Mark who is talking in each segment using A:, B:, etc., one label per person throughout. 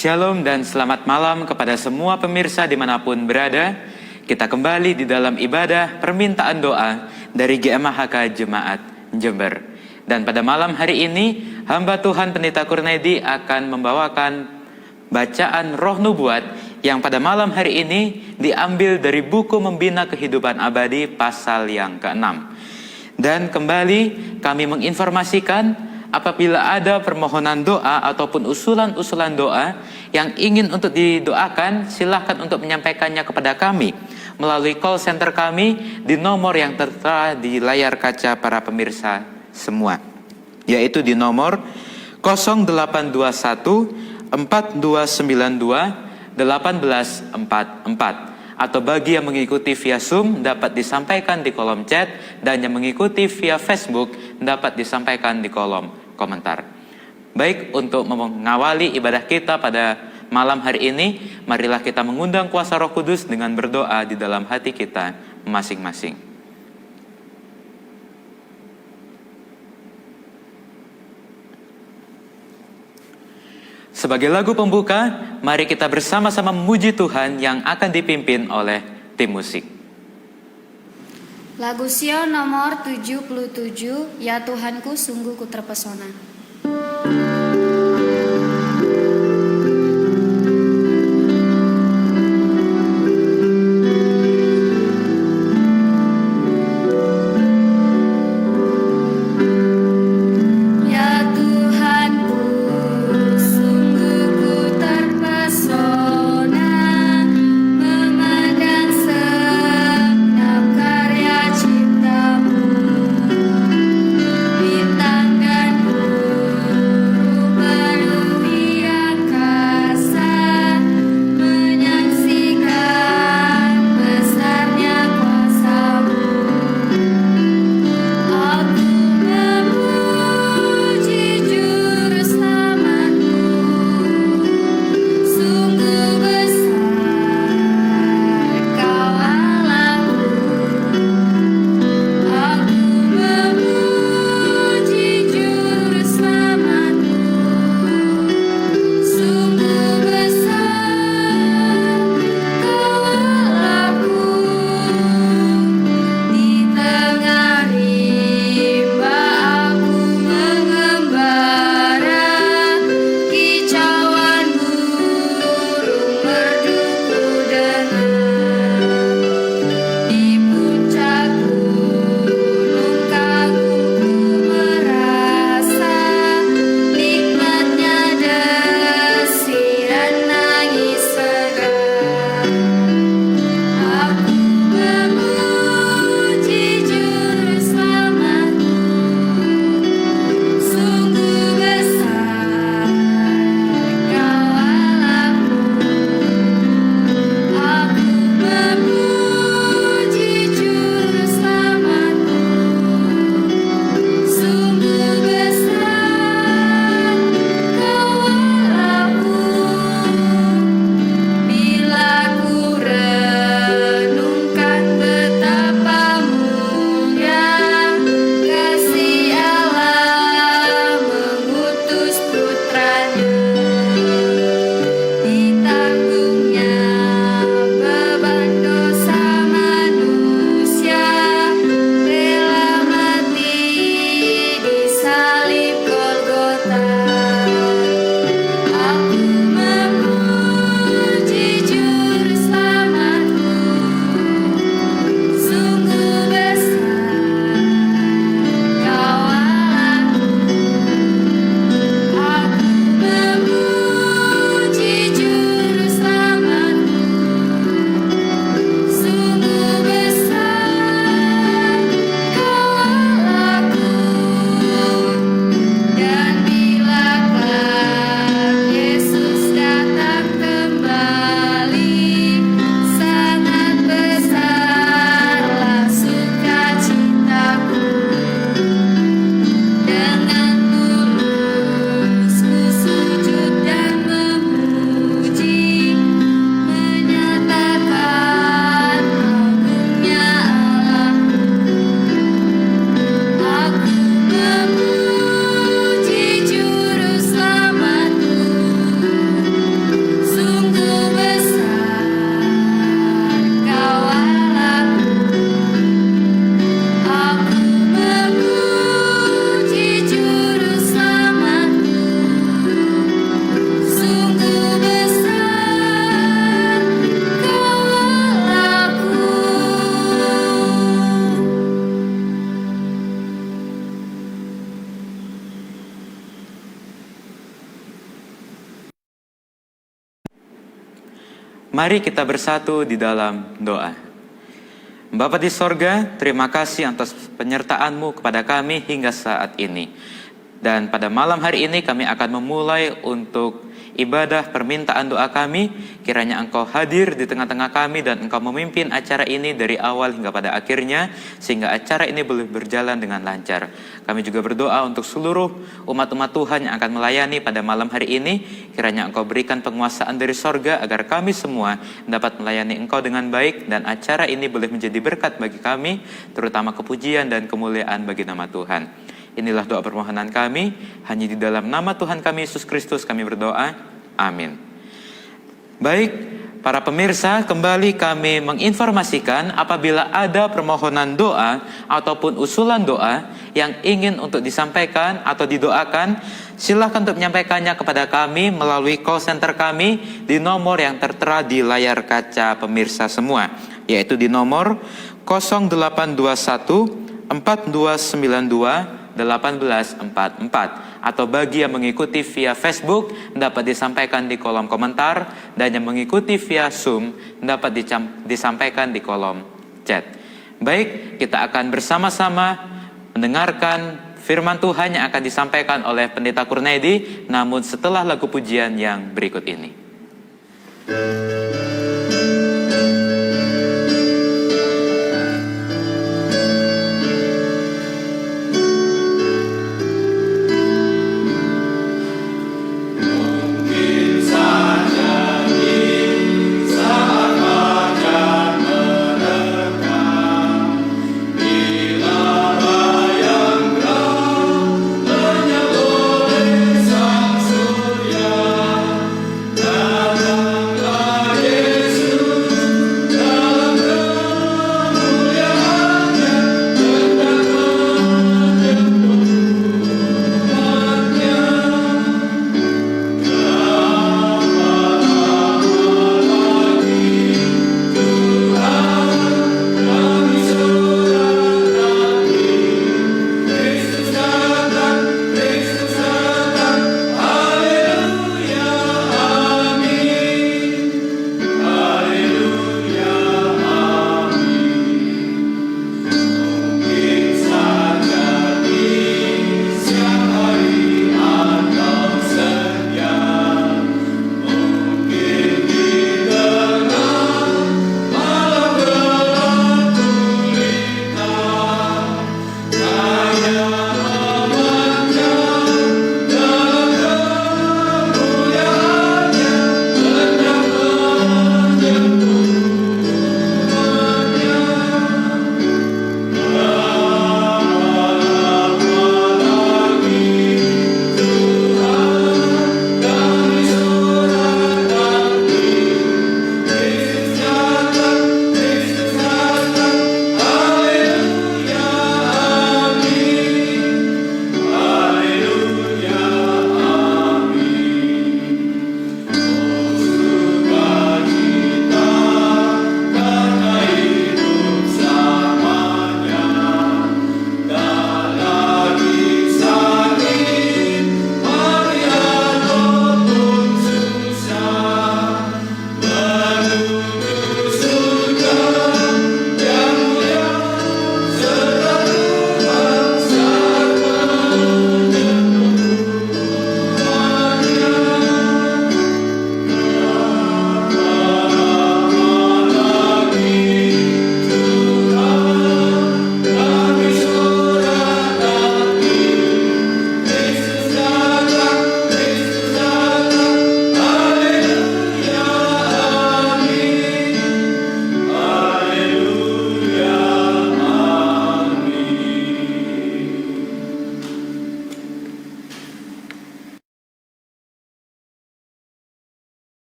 A: Shalom dan selamat malam kepada semua pemirsa dimanapun berada. Kita kembali di dalam ibadah permintaan doa dari GMHK Jemaat Jember. Dan pada malam hari ini, hamba Tuhan Pendeta Kurnedi akan membawakan bacaan Roh Nubuat yang pada malam hari ini diambil dari buku Membina Kehidupan Abadi pasal yang ke-6. Dan kembali kami menginformasikan apabila ada permohonan doa ataupun usulan-usulan doa yang ingin untuk didoakan, silakan untuk menyampaikannya kepada kami melalui call center kami di nomor yang tertera di layar kaca para pemirsa semua, yaitu di nomor 0821 4292 1844. Atau bagi yang mengikuti via Zoom dapat disampaikan di kolom chat, dan yang mengikuti via Facebook dapat disampaikan di kolom komentar. Baik, untuk mengawali ibadah kita pada malam hari ini, marilah kita mengundang kuasa Roh Kudus dengan berdoa di dalam hati kita masing-masing. Sebagai lagu pembuka, mari kita bersama-sama memuji Tuhan yang akan dipimpin oleh tim musik.
B: Lagu Sion nomor 77, Ya Tuhanku sungguh ku terpesona.
C: Bintang dan
A: Mari kita bersatu di dalam doa. Bapa di sorga, terima kasih atas penyertaan-Mu kepada kami hingga saat ini. Dan pada malam hari ini kami akan memulai untuk ibadah permintaan doa kami. Kiranya Engkau hadir di tengah-tengah kami dan Engkau memimpin acara ini dari awal hingga pada akhirnya, sehingga acara ini boleh berjalan dengan lancar. Kami juga berdoa untuk seluruh umat-umat Tuhan yang akan melayani pada malam hari ini. Kiranya Engkau berikan penguasaan dari sorga agar kami semua dapat melayani Engkau dengan baik, dan acara ini boleh menjadi berkat bagi kami, terutama kepujian dan kemuliaan bagi nama Tuhan. Inilah doa permohonan kami, hanya di dalam nama Tuhan kami Yesus Kristus kami berdoa. Amin. Baik, para pemirsa, kembali kami menginformasikan apabila ada permohonan doa ataupun usulan doa yang ingin untuk disampaikan atau didoakan, silakan untuk menyampaikannya kepada kami melalui call center kami di nomor yang tertera di layar kaca pemirsa semua, yaitu di nomor 0821 4292 1844, atau bagi yang mengikuti via Facebook dapat disampaikan di kolom komentar, dan yang mengikuti via Zoom dapat disampaikan di kolom chat. Baik, kita akan bersama-sama mendengarkan firman Tuhan yang akan disampaikan oleh Pendeta Kurnedi, namun setelah lagu pujian yang berikut ini.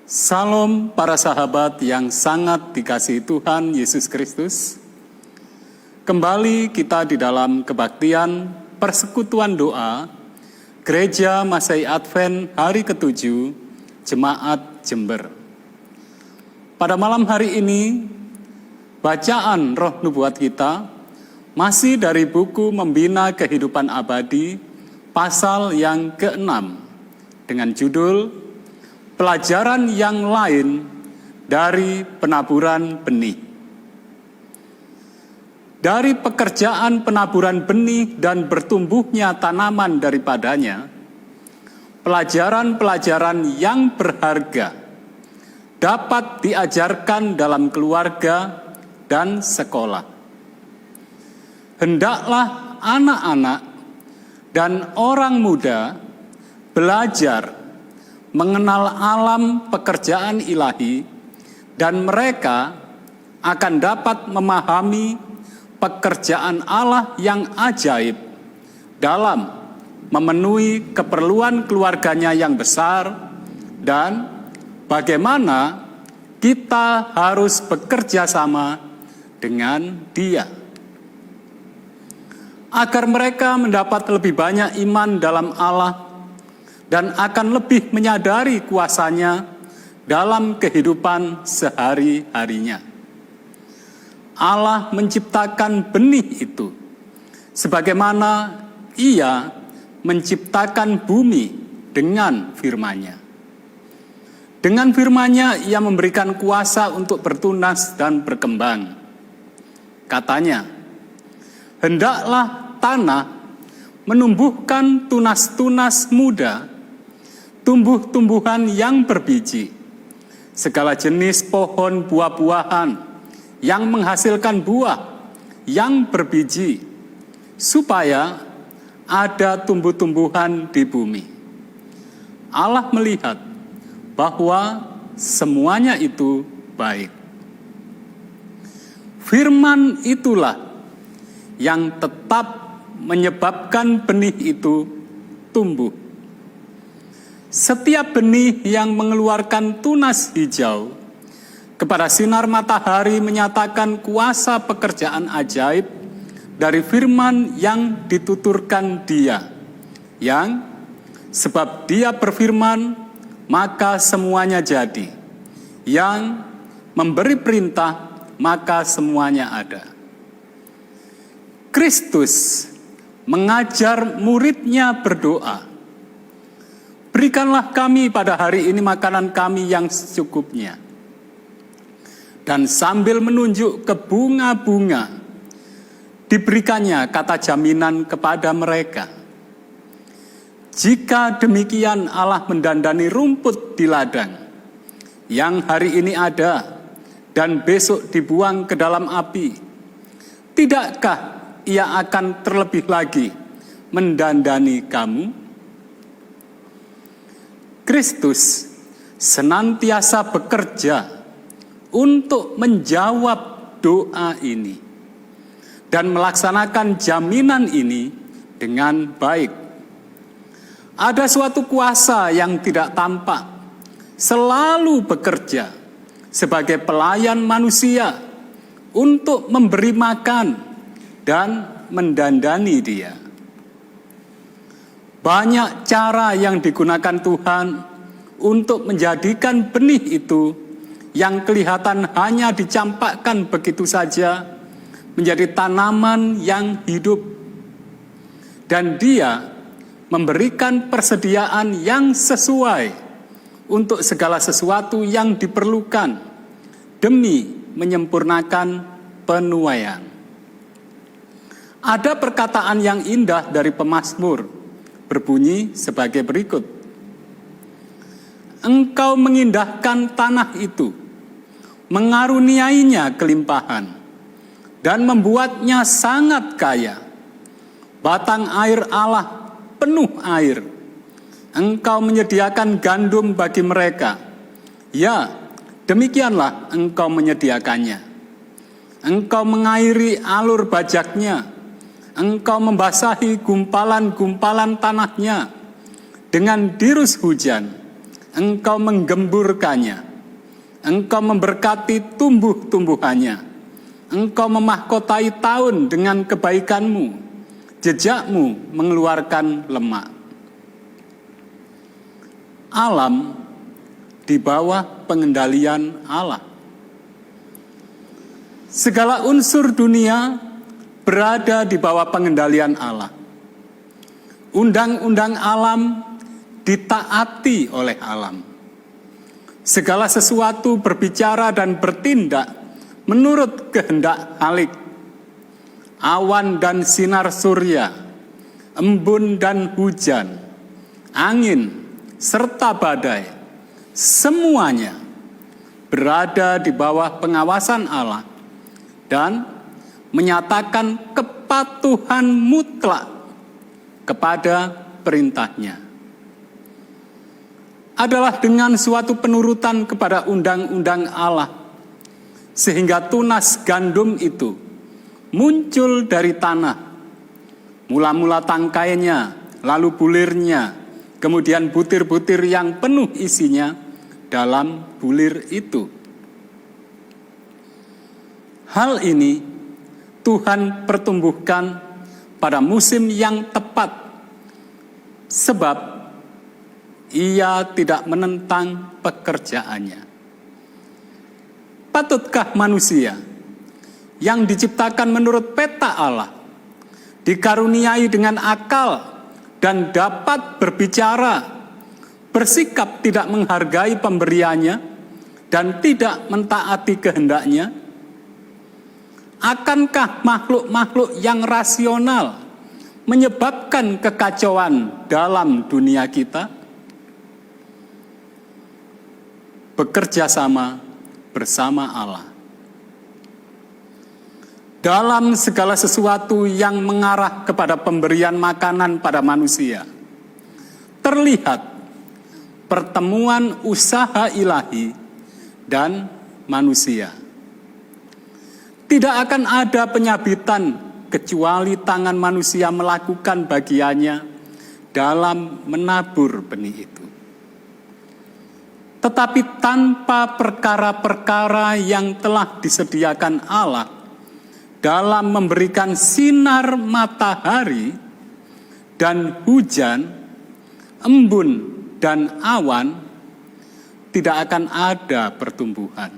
C: Salam para sahabat yang sangat dikasihi Tuhan Yesus Kristus. Kembali kita di dalam kebaktian persekutuan doa Gereja Masai Advent hari ke-7 Jemaat Jember. Pada malam hari ini, bacaan roh nubuat kita masih dari buku Membina Kehidupan Abadi pasal yang ke-6 dengan judul pelajaran yang lain dari penaburan benih. Dari pekerjaan penaburan benih dan bertumbuhnya tanaman daripadanya, pelajaran-pelajaran yang berharga dapat diajarkan dalam keluarga dan sekolah. Hendaklah anak-anak dan orang muda belajar mengenal alam pekerjaan ilahi, dan mereka akan dapat memahami pekerjaan Allah yang ajaib dalam memenuhi keperluan keluarganya yang besar, dan bagaimana kita harus bekerja sama dengan Dia, agar mereka mendapat lebih banyak iman dalam Allah dan akan lebih menyadari kuasa-Nya dalam kehidupan sehari-harinya. Allah menciptakan benih itu sebagaimana Ia menciptakan bumi dengan firman-Nya. Dengan firman-Nya Ia memberikan kuasa untuk bertunas dan berkembang. Katanya, hendaklah tanah menumbuhkan tunas-tunas muda, tumbuh-tumbuhan yang berbiji, segala jenis pohon buah-buahan yang menghasilkan buah yang berbiji, supaya ada tumbuh-tumbuhan di bumi. Allah melihat bahwa semuanya itu baik. Firman itulah yang tetap menyebabkan benih itu tumbuh. Setiap benih yang mengeluarkan tunas hijau kepada sinar matahari menyatakan kuasa pekerjaan ajaib dari firman yang dituturkan Dia, yang sebab Dia berfirman, maka semuanya jadi. Yang memberi perintah, maka semuanya ada. Kristus mengajar murid-Nya berdoa, berikanlah kami pada hari ini makanan kami yang secukupnya. Dan sambil menunjuk ke bunga-bunga, diberikannya kata jaminan kepada mereka. Jika demikian Allah mendandani rumput di ladang, yang hari ini ada dan besok dibuang ke dalam api, tidakkah Ia akan terlebih lagi mendandani kamu? Kristus senantiasa bekerja untuk menjawab doa ini dan melaksanakan jaminan ini dengan baik. Ada suatu kuasa yang tidak tampak selalu bekerja sebagai pelayan manusia untuk memberi makan dan mendandani dia. Banyak cara yang digunakan Tuhan untuk menjadikan benih itu yang kelihatan hanya dicampakkan begitu saja menjadi tanaman yang hidup. Dan Dia memberikan persediaan yang sesuai untuk segala sesuatu yang diperlukan demi menyempurnakan penuaian. Ada perkataan yang indah dari pemazmur berbunyi sebagai berikut. Engkau mengindahkan tanah itu, mengaruniainya kelimpahan, dan membuatnya sangat kaya. Batang air Allah penuh air. Engkau menyediakan gandum bagi mereka. Ya, demikianlah engkau menyediakannya. Engkau mengairi alur bajaknya. Engkau membasahi gumpalan-gumpalan tanahnya. Dengan dirus hujan, engkau menggemburkannya. Engkau memberkati tumbuh-tumbuhannya. Engkau memahkotai tahun dengan kebaikanmu. Jejakmu mengeluarkan lemak. Alam di bawah pengendalian Allah. Segala unsur dunia berada di bawah pengendalian Allah. Undang-undang alam ditaati oleh alam. segala sesuatu berbicara dan bertindak menurut kehendak Halik. Awan dan sinar surya, embun dan hujan, angin serta badai, semuanya berada di bawah pengawasan Allah dan menyatakan kepatuhan mutlak kepada perintahnya. Adalah dengan suatu penurutan kepada undang-undang Allah, sehingga tunas gandum itu muncul dari tanah, mula-mula tangkainya, lalu bulirnya, kemudian butir-butir yang penuh isinya dalam bulir itu. Hal ini Tuhan pertumbuhkan pada musim yang tepat, sebab Ia tidak menentang pekerjaannya. Patutkah manusia yang diciptakan menurut peta Allah, dikaruniai dengan akal dan dapat berbicara, bersikap tidak menghargai pemberiannya dan tidak mentaati kehendaknya? Akankah makhluk-makhluk yang rasional menyebabkan kekacauan dalam dunia kita? Bekerja sama bersama Allah dalam segala sesuatu yang mengarah kepada pemberian makanan pada manusia. Terlihat pertemuan usaha ilahi dan manusia. Tidak akan ada penyabitan kecuali tangan manusia melakukan bagiannya dalam menabur benih itu. Tetapi tanpa perkara-perkara yang telah disediakan Allah dalam memberikan sinar matahari dan hujan, embun dan awan, tidak akan ada pertumbuhan.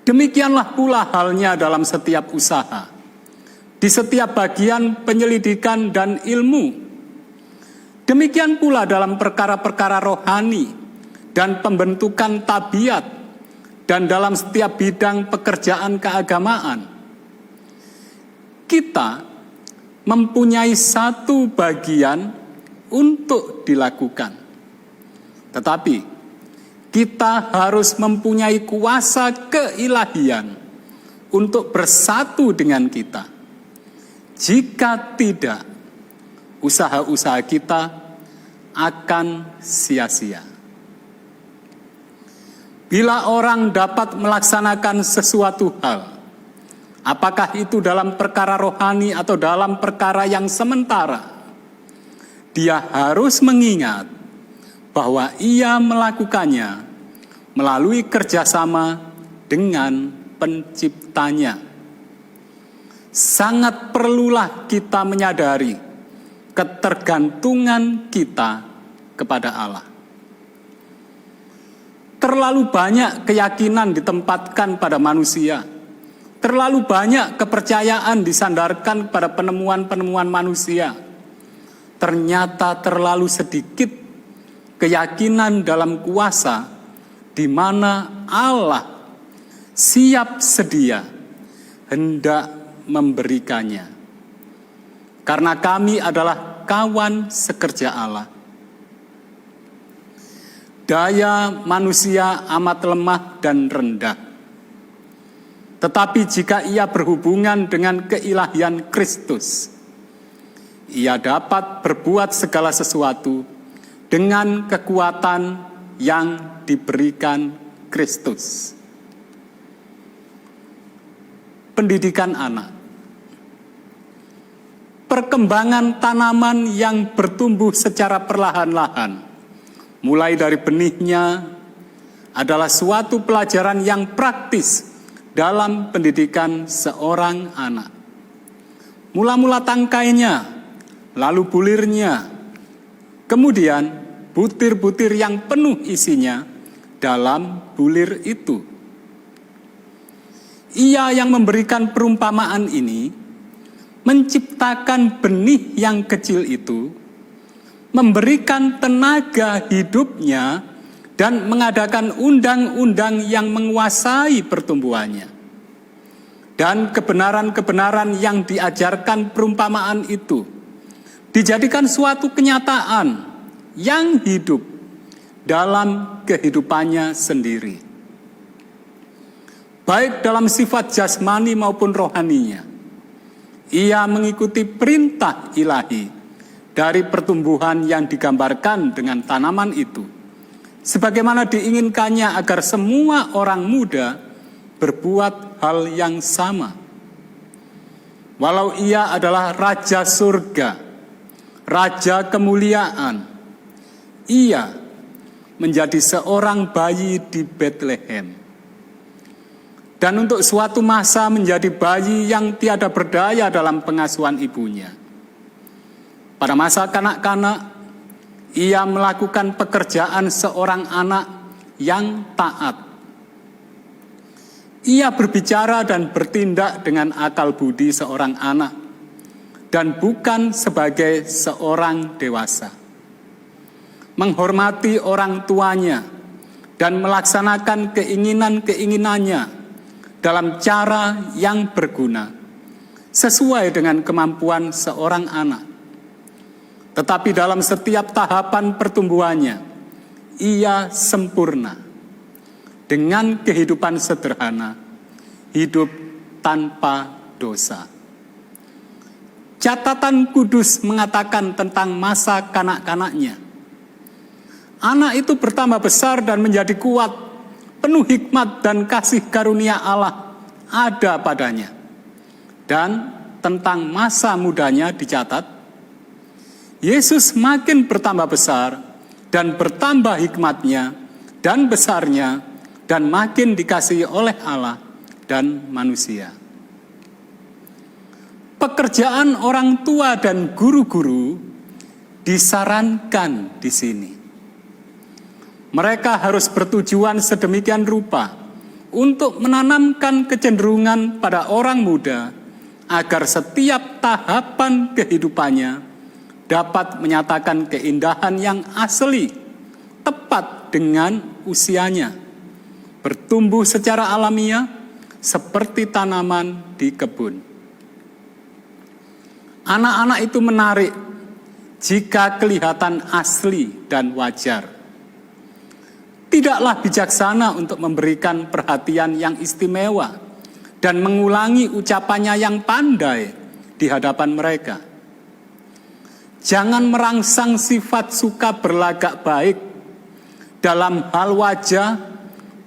C: Demikianlah pula halnya dalam setiap usaha, di setiap bagian penyelidikan dan ilmu. Demikian pula dalam perkara-perkara rohani dan pembentukan tabiat dan dalam setiap bidang pekerjaan keagamaan. Kita mempunyai satu bagian untuk dilakukan. Tetapi kita harus mempunyai kuasa keilahian untuk bersatu dengan kita. Jika tidak, usaha-usaha kita akan sia-sia. Bila orang dapat melaksanakan sesuatu hal, apakah itu dalam perkara rohani atau dalam perkara yang sementara, dia harus mengingat bahwa ia melakukannya melalui kerjasama dengan penciptanya. Sangat perlulah kita menyadari ketergantungan kita kepada Allah. Terlalu banyak keyakinan ditempatkan pada manusia. Terlalu banyak kepercayaan disandarkan pada penemuan-penemuan manusia. Ternyata terlalu sedikit keyakinan dalam kuasa di mana Allah siap sedia hendak memberikannya. Karena kami adalah kawan sekerja Allah. Daya manusia amat lemah dan rendah. Tetapi jika ia berhubungan dengan keilahian Kristus, ia dapat berbuat segala sesuatu dengan kekuatan yang diberikan Kristus. Pendidikan anak. Perkembangan tanaman yang bertumbuh secara perlahan-lahan, mulai dari benihnya, adalah suatu pelajaran yang praktis dalam pendidikan seorang anak. Mula-mula tangkainya, lalu bulirnya, kemudian butir-butir yang penuh isinya dalam bulir itu. Ia yang memberikan perumpamaan ini menciptakan benih yang kecil itu, memberikan tenaga hidupnya dan mengadakan undang-undang yang menguasai pertumbuhannya. Dan kebenaran-kebenaran yang diajarkan perumpamaan itu dijadikan suatu kenyataan yang hidup dalam kehidupannya sendiri, baik dalam sifat jasmani maupun rohaninya. Ia mengikuti perintah ilahi dari pertumbuhan yang digambarkan dengan tanaman itu, sebagaimana diinginkannya agar semua orang muda berbuat hal yang sama. Walau ia adalah Raja Surga, Raja kemuliaan, ia menjadi seorang bayi di Bethlehem. Dan untuk suatu masa menjadi bayi yang tiada berdaya dalam pengasuhan ibunya. Pada masa kanak-kanak, ia melakukan pekerjaan seorang anak yang taat. Ia berbicara dan bertindak dengan akal budi seorang anak, dan bukan sebagai seorang dewasa. Menghormati orang tuanya, dan melaksanakan keinginan-keinginannya dalam cara yang berguna, sesuai dengan kemampuan seorang anak. Tetapi dalam setiap tahapan pertumbuhannya, ia sempurna dengan kehidupan sederhana, hidup tanpa dosa. Catatan kudus mengatakan tentang masa kanak-kanaknya. Anak itu bertambah besar dan menjadi kuat, penuh hikmat dan kasih karunia Allah ada padanya. Dan tentang masa mudanya dicatat, Yesus makin bertambah besar dan bertambah hikmatnya dan besarnya, dan makin dikasihi oleh Allah dan manusia. Pekerjaan orang tua dan guru-guru disarankan di sini. Mereka harus bertujuan sedemikian rupa untuk menanamkan kecenderungan pada orang muda agar setiap tahapan kehidupannya dapat menyatakan keindahan yang asli, tepat dengan usianya, bertumbuh secara alamiah seperti tanaman di kebun. Anak-anak itu menarik jika kelihatan asli dan wajar. Tidaklah bijaksana untuk memberikan perhatian yang istimewa dan mengulangi ucapannya yang pandai di hadapan mereka. Jangan merangsang sifat suka berlagak baik dalam hal wajah,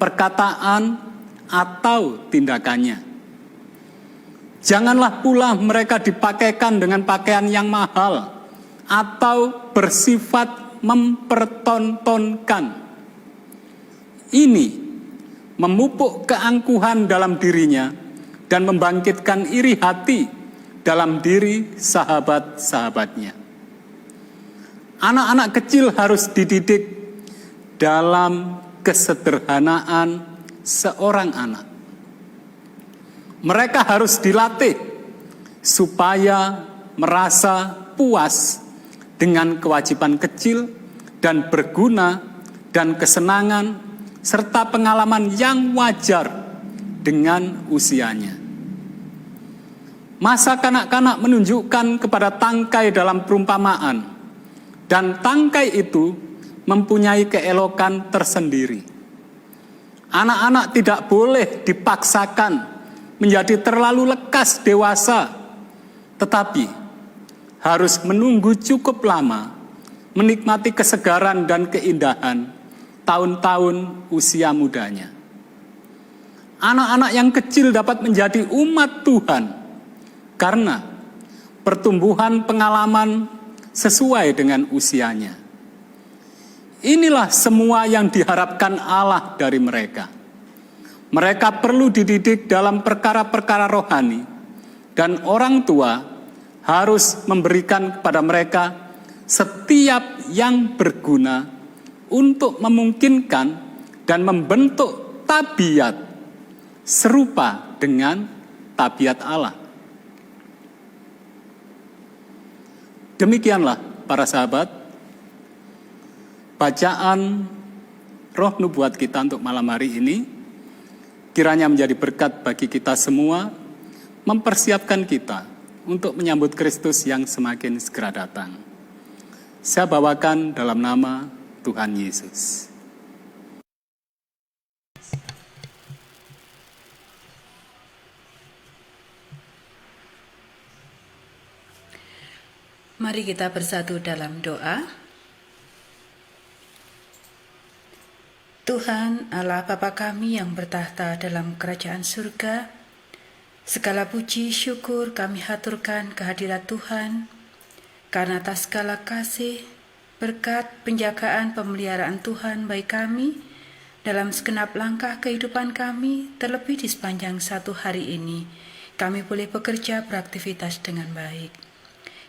C: perkataan, atau tindakannya. Janganlah pula mereka dipakaikan dengan pakaian yang mahal atau bersifat mempertontonkan. Ini memupuk keangkuhan dalam dirinya dan membangkitkan iri hati dalam diri sahabat-sahabatnya. Anak-anak kecil harus dididik dalam kesederhanaan seorang anak. Mereka harus dilatih supaya merasa puas dengan kewajiban kecil dan berguna dan kesenangan serta pengalaman yang wajar dengan usianya. Masa kanak-kanak menunjukkan kepada tangkai dalam perumpamaan, dan tangkai itu mempunyai keelokan tersendiri. Anak-anak tidak boleh dipaksakan menjadi terlalu lekas dewasa, tetapi harus menunggu cukup lama, menikmati kesegaran dan keindahan tahun-tahun usia mudanya. Anak-anak yang kecil dapat menjadi umat Tuhan karena pertumbuhan pengalaman sesuai dengan usianya. Inilah semua yang diharapkan Allah dari mereka. Mereka perlu dididik dalam perkara-perkara rohani, dan orang tua harus memberikan kepada mereka setiap yang berguna untuk memungkinkan dan membentuk tabiat serupa dengan tabiat Allah. Demikianlah para sahabat, bacaan roh nubuat kita untuk malam hari ini, kiranya menjadi berkat bagi kita semua, mempersiapkan kita untuk menyambut Kristus yang semakin segera datang. Saya bawakan dalam nama Tuhan Yesus.
D: Mari kita bersatu dalam doa. Tuhan Allah Bapa kami yang bertahta dalam kerajaan surga, segala puji syukur kami haturkan kehadirat Tuhan, karena atas segala kasih, berkat, penjagaan, pemeliharaan Tuhan bagi kami, dalam segenap langkah kehidupan kami, terlebih di sepanjang satu hari ini, kami boleh bekerja beraktivitas dengan baik.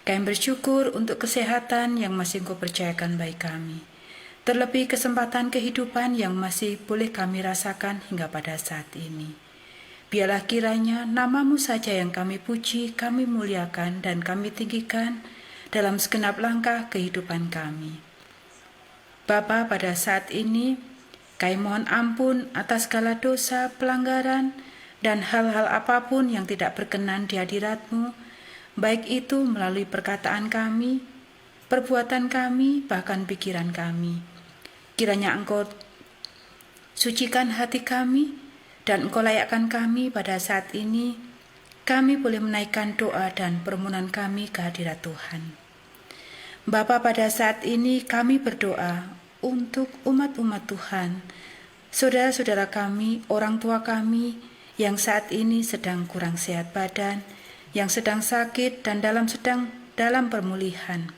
D: Kami bersyukur untuk kesehatan yang masih Engkau percayakan bagi kami. Terlebih kesempatan kehidupan yang masih boleh kami rasakan hingga pada saat ini. Biarlah kiranya nama-Mu saja yang kami puji, kami muliakan, dan kami tinggikan dalam segenap langkah kehidupan kami. Bapa, pada saat ini, kami mohon ampun atas segala dosa, pelanggaran, dan hal-hal apapun yang tidak berkenan di hadirat-Mu, baik itu melalui perkataan kami, perbuatan kami, bahkan pikiran kami. Kiranya Engkau sucikan hati kami, dan Engkau layakkan kami pada saat ini, kami boleh menaikkan doa dan permohonan kami ke hadirat Tuhan. Bapa, pada saat ini kami berdoa untuk umat-umat Tuhan, saudara-saudara kami, orang tua kami, yang saat ini sedang kurang sehat badan, yang sedang sakit dan dalam pemulihan.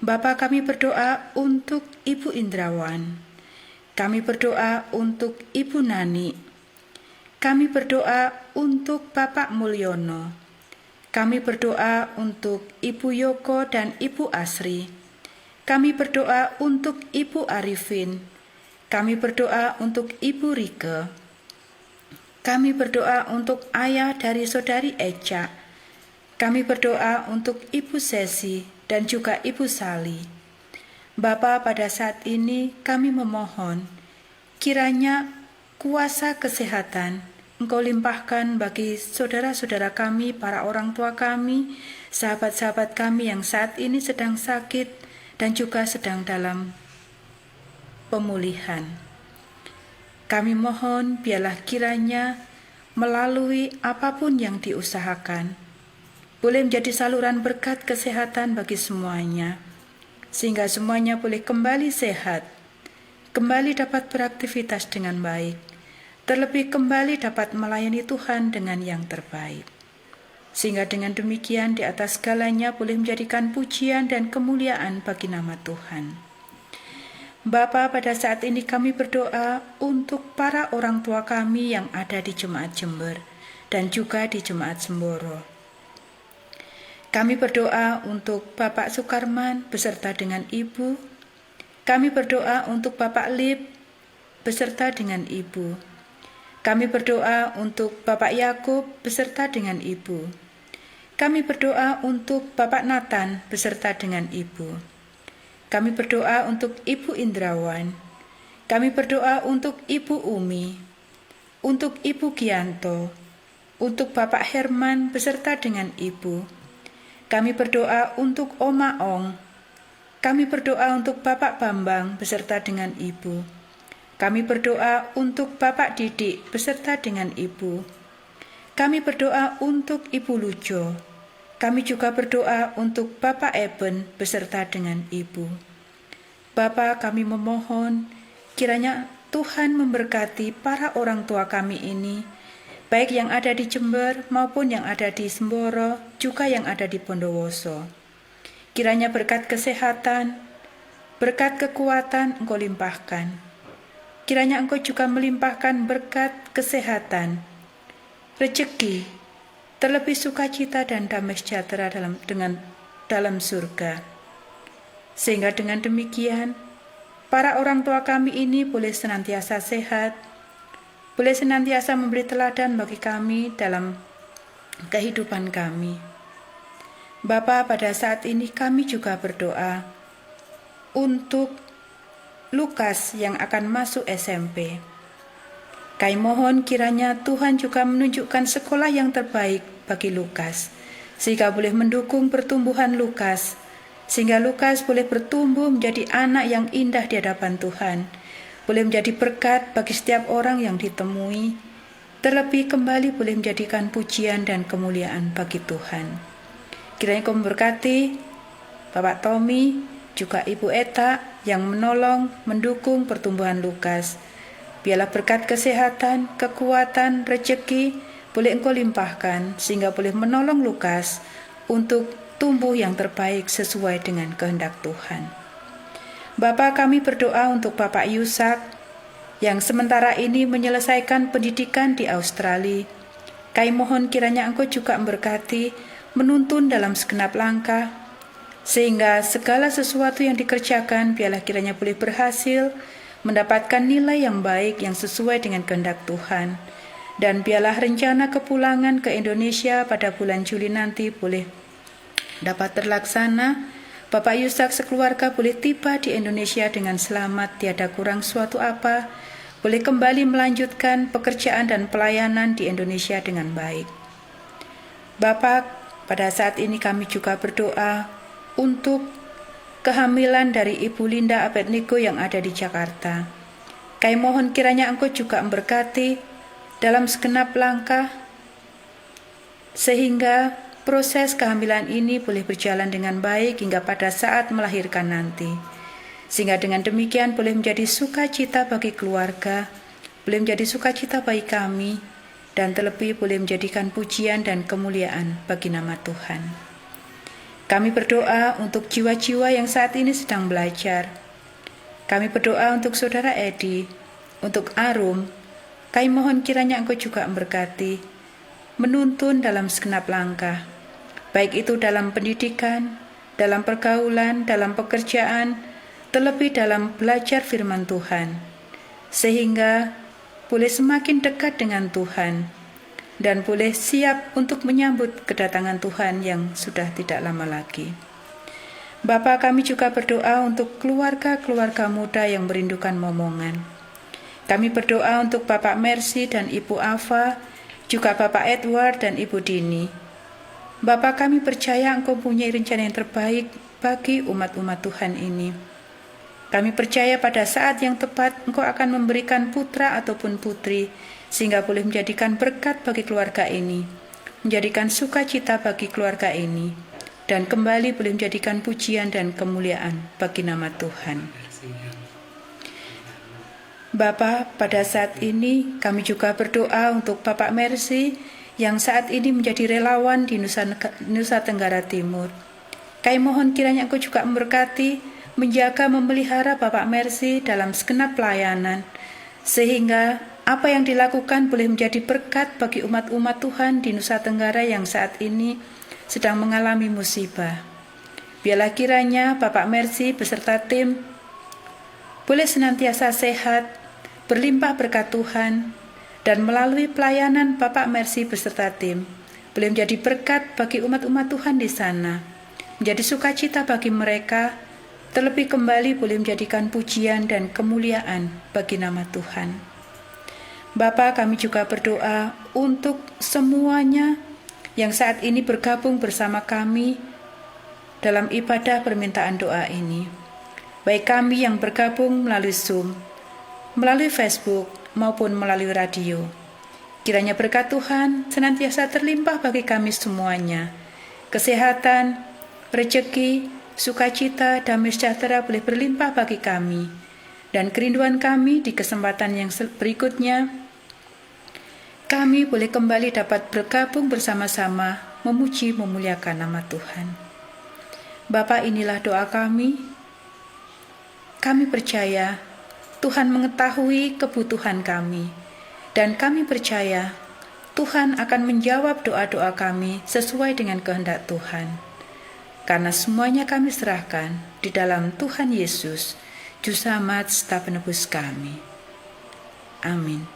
D: Bapa, kami berdoa untuk Ibu Indrawan. Kami berdoa untuk Ibu Nani. Kami berdoa untuk Bapak Mulyono. Kami berdoa untuk Ibu Yoko dan Ibu Asri. Kami berdoa untuk Ibu Arifin. Kami berdoa untuk Ibu Rike. Kami berdoa untuk ayah dari saudari Eca. Kami berdoa untuk Ibu Sesi dan juga Ibu Sali. Bapa, pada saat ini kami memohon, kiranya kuasa kesehatan Engkau limpahkan bagi saudara-saudara kami, para orang tua kami, sahabat-sahabat kami yang saat ini sedang sakit dan juga sedang dalam pemulihan. Kami mohon biarlah kiranya melalui apapun yang diusahakan, boleh menjadi saluran berkat kesehatan bagi semuanya, sehingga semuanya boleh kembali sehat, kembali dapat beraktivitas dengan baik, terlebih kembali dapat melayani Tuhan dengan yang terbaik. Sehingga dengan demikian di atas segalanya boleh menjadikan pujian dan kemuliaan bagi nama Tuhan. Bapa, pada saat ini kami berdoa untuk para orang tua kami yang ada di Jemaat Jember dan juga di Jemaat Semboro. Kami berdoa untuk Bapak Sukarman beserta dengan Ibu. Kami berdoa untuk Bapak Lip beserta dengan Ibu. Kami berdoa untuk Bapak Yakub beserta dengan Ibu. Kami berdoa untuk Bapak Nathan beserta dengan Ibu. Kami berdoa untuk Ibu Indrawan. Kami berdoa untuk Ibu Umi, untuk Ibu Gianto, untuk Bapak Herman beserta dengan Ibu. Kami berdoa untuk Oma Ong. Kami berdoa untuk Bapak Bambang beserta dengan Ibu. Kami berdoa untuk Bapak Didik beserta dengan Ibu. Kami berdoa untuk Ibu Lujo. Kami juga berdoa untuk Bapak Eben beserta dengan Ibu. Bapa, kami memohon kiranya Tuhan memberkati para orang tua kami ini, baik yang ada di Jember maupun yang ada di Semboro, juga yang ada di Bondowoso. Kiranya berkat kesehatan, berkat kekuatan Engkau limpahkan. Kiranya Engkau juga melimpahkan berkat kesehatan, rezeki, terlebih sukacita dan damai sejahtera dalam surga. Sehingga dengan demikian, para orang tua kami ini boleh senantiasa sehat, boleh senantiasa memberi teladan bagi kami dalam kehidupan kami. Bapa, pada saat ini kami juga berdoa untuk Lukas yang akan masuk SMP. Kami mohon kiranya Tuhan juga menunjukkan sekolah yang terbaik bagi Lukas, sehingga boleh mendukung pertumbuhan Lukas, sehingga Lukas boleh bertumbuh menjadi anak yang indah di hadapan Tuhan, boleh menjadi berkat bagi setiap orang yang ditemui, terlebih kembali boleh menjadikan pujian dan kemuliaan bagi Tuhan. Kiranya Kau memberkati Bapak Tommy, juga Ibu Eta yang menolong, mendukung pertumbuhan Lukas. Biarlah berkat kesehatan, kekuatan, rezeki boleh Engkau limpahkan, sehingga boleh menolong Lukas untuk tumbuh yang terbaik sesuai dengan kehendak Tuhan. Bapa, kami berdoa untuk Bapak Yusak yang sementara ini menyelesaikan pendidikan di Australia. Kami mohon kiranya Engkau juga memberkati, menuntun dalam segenap langkah, sehingga segala sesuatu yang dikerjakan biarlah kiranya boleh berhasil, mendapatkan nilai yang baik yang sesuai dengan kehendak Tuhan. Dan biarlah rencana kepulangan ke Indonesia pada bulan Juli nanti boleh dapat terlaksana. Bapak Yusak sekeluarga boleh tiba di Indonesia dengan selamat, tiada kurang suatu apa, boleh kembali melanjutkan pekerjaan dan pelayanan di Indonesia dengan baik. Bapak, pada saat ini kami juga berdoa untuk kehamilan dari Ibu Linda Abednego yang ada di Jakarta. Kami mohon kiranya Engkau juga memberkati dalam segenap langkah, sehingga proses kehamilan ini boleh berjalan dengan baik hingga pada saat melahirkan nanti. Sehingga dengan demikian boleh menjadi sukacita bagi keluarga, boleh menjadi sukacita bagi kami, dan terlebih boleh menjadikan pujian dan kemuliaan bagi nama Tuhan. Kami berdoa untuk jiwa-jiwa yang saat ini sedang belajar. Kami berdoa untuk Saudara Edi, untuk Arum. Kami mohon kiranya Engkau juga memberkati, menuntun dalam segenap langkah, baik itu dalam pendidikan, dalam pergaulan, dalam pekerjaan, terlebih dalam belajar firman Tuhan, sehingga boleh semakin dekat dengan Tuhan, dan boleh siap untuk menyambut kedatangan Tuhan yang sudah tidak lama lagi. Bapa, kami juga berdoa untuk keluarga-keluarga muda yang merindukan momongan. Kami berdoa untuk Bapak Mercy dan Ibu Ava, juga Bapak Edward dan Ibu Dini. Bapak, kami percaya Engkau punya rencana yang terbaik bagi umat-umat Tuhan ini. Kami percaya pada saat yang tepat Engkau akan memberikan putra ataupun putri, sehingga boleh menjadikan berkat bagi keluarga ini, menjadikan sukacita bagi keluarga ini, dan kembali boleh menjadikan pujian dan kemuliaan bagi nama Tuhan. Bapa, pada saat ini kami juga berdoa untuk Bapak Mercy yang saat ini menjadi relawan di Nusa Tenggara Timur. Kami mohon kiranya Engkau juga memberkati, menjaga, memelihara Bapak Mercy dalam segenap pelayanan, sehingga apa yang dilakukan boleh menjadi berkat bagi umat-umat Tuhan di Nusa Tenggara yang saat ini sedang mengalami musibah. Biarlah kiranya Bapak Mercy beserta tim boleh senantiasa sehat, berlimpah berkat Tuhan, dan melalui pelayanan Bapak Mercy beserta tim boleh menjadi berkat bagi umat-umat Tuhan di sana, menjadi sukacita bagi mereka, terlebih kembali boleh menjadikan pujian dan kemuliaan bagi nama Tuhan. Bapa, kami juga berdoa untuk semuanya yang saat ini bergabung bersama kami dalam ibadah permintaan doa ini, baik kami yang bergabung melalui Zoom, melalui Facebook, maupun melalui radio. Kiranya berkat Tuhan senantiasa terlimpah bagi kami semuanya. Kesehatan, rezeki, sukacita, damai sejahtera boleh berlimpah bagi kami. Dan kerinduan kami di kesempatan yang berikutnya, kami boleh kembali dapat bergabung bersama-sama memuji memuliakan nama Tuhan. Bapa, inilah doa kami. Kami percaya Tuhan mengetahui kebutuhan kami, dan kami percaya Tuhan akan menjawab doa-doa kami sesuai dengan kehendak Tuhan. Karena semuanya kami serahkan di dalam Tuhan Yesus, Juru Selamat serta Penebus kami. Amin.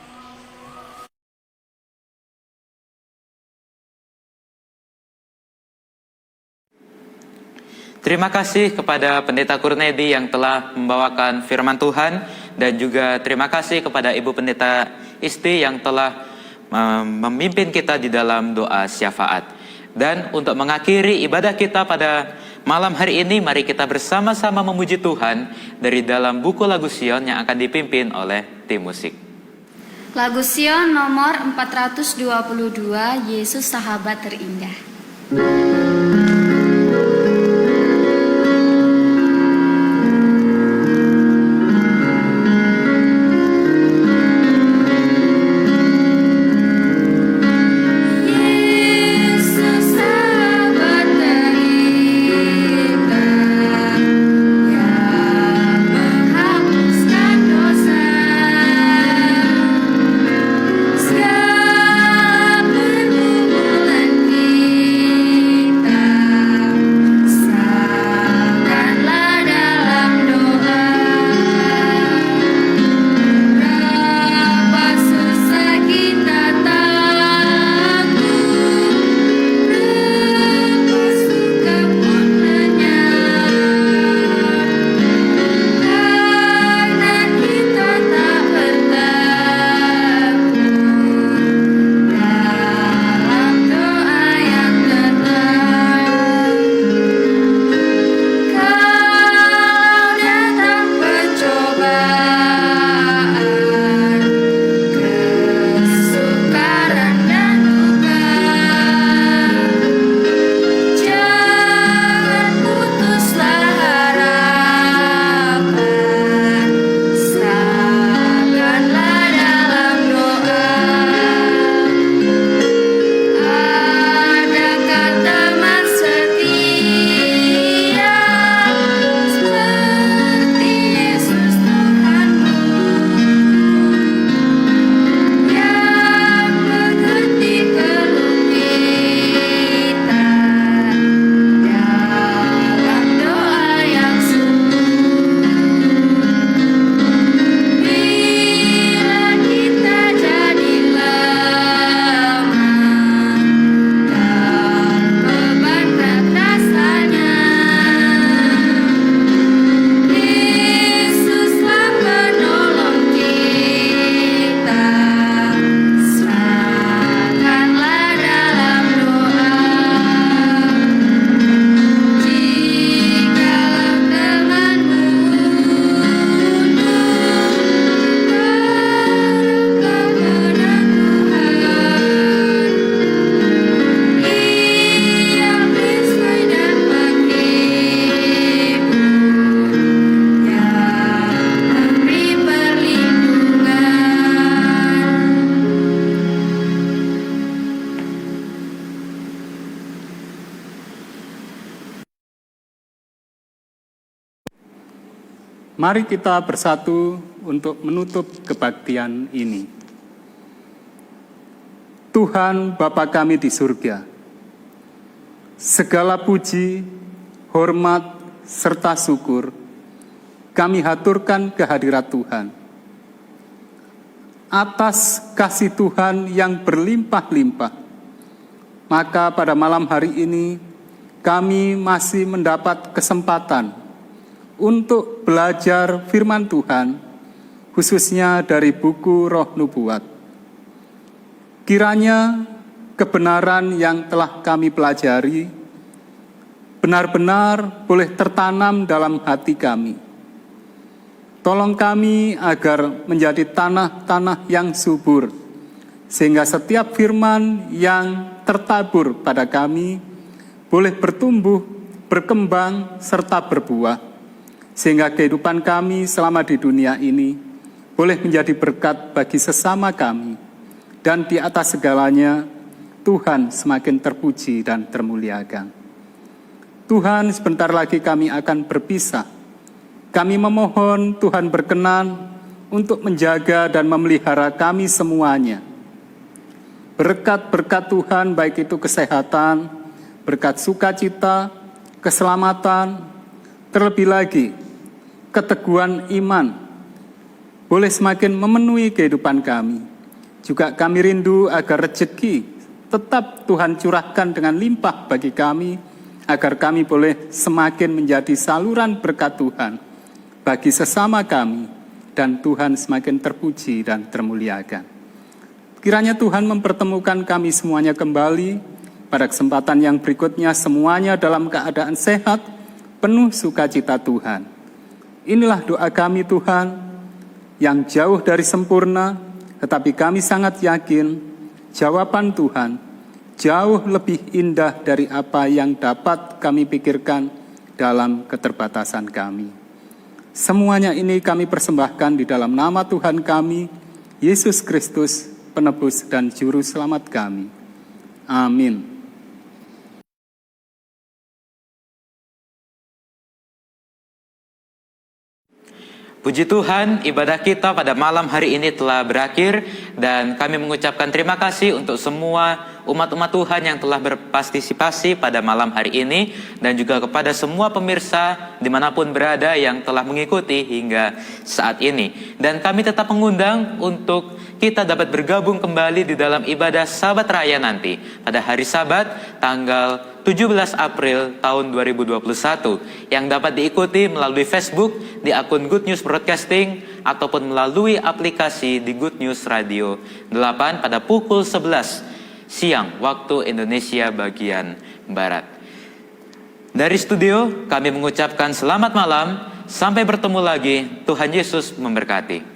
A: Terima kasih kepada Pendeta Kurnedi yang telah membawakan firman Tuhan, dan juga terima kasih kepada Ibu Pendeta Isti yang telah memimpin kita di dalam doa syafaat. Dan untuk mengakhiri ibadah kita pada malam hari ini, mari kita bersama-sama memuji Tuhan dari dalam buku lagu Sion yang akan dipimpin oleh tim musik.
B: Lagu Sion nomor 422, Yesus Sahabat Terindah.
C: Mari kita bersatu untuk menutup kebaktian ini. Tuhan Bapa kami di surga, segala puji, hormat, serta syukur kami haturkan kehadirat Tuhan. Atas kasih Tuhan yang berlimpah-limpah, maka pada malam hari ini kami masih mendapat kesempatan untuk belajar firman Tuhan, khususnya dari buku Roh Nubuat. Kiranya kebenaran yang telah kami pelajari benar-benar boleh tertanam dalam hati kami. Tolong kami agar menjadi tanah-tanah yang subur, sehingga setiap firman yang tertabur pada kami boleh bertumbuh, berkembang, serta berbuah, sehingga kehidupan kami selama di dunia ini boleh menjadi berkat bagi sesama kami, dan di atas segalanya Tuhan semakin terpuji dan termuliakan. Tuhan, sebentar lagi kami akan berpisah. Kami memohon Tuhan berkenan untuk menjaga dan memelihara kami semuanya. Berkat-berkat Tuhan, baik itu kesehatan, berkat sukacita, keselamatan, terlebih lagi keteguhan iman, boleh semakin memenuhi kehidupan kami. Juga kami rindu agar rezeki tetap Tuhan curahkan dengan limpah bagi kami, agar kami boleh semakin menjadi saluran berkat Tuhan bagi sesama kami, dan Tuhan semakin terpuji dan termuliakan. Kiranya Tuhan mempertemukan kami semuanya kembali pada kesempatan yang berikutnya, semuanya dalam keadaan sehat, penuh sukacita Tuhan. Inilah doa kami Tuhan, yang jauh dari sempurna, tetapi kami sangat yakin jawaban Tuhan jauh lebih indah dari apa yang dapat kami pikirkan dalam keterbatasan kami. Semuanya ini kami persembahkan di dalam nama Tuhan kami, Yesus Kristus, penebus dan juru selamat kami. Amin.
A: Puji Tuhan, ibadah kita pada malam hari ini telah berakhir dan kami mengucapkan terima kasih untuk semua umat-umat Tuhan yang telah berpartisipasi pada malam hari ini dan juga kepada semua pemirsa dimanapun berada yang telah mengikuti hingga saat ini. Dan kami tetap mengundang untuk kita dapat bergabung kembali di dalam ibadah Sabat Raya nanti pada hari Sabat tanggal 17 April tahun 2021 yang dapat diikuti melalui Facebook di akun Good News Broadcasting ataupun melalui aplikasi di Good News Radio 8 pada pukul 11 siang waktu Indonesia bagian Barat. Dari studio kami mengucapkan selamat malam, sampai bertemu lagi, Tuhan Yesus memberkati.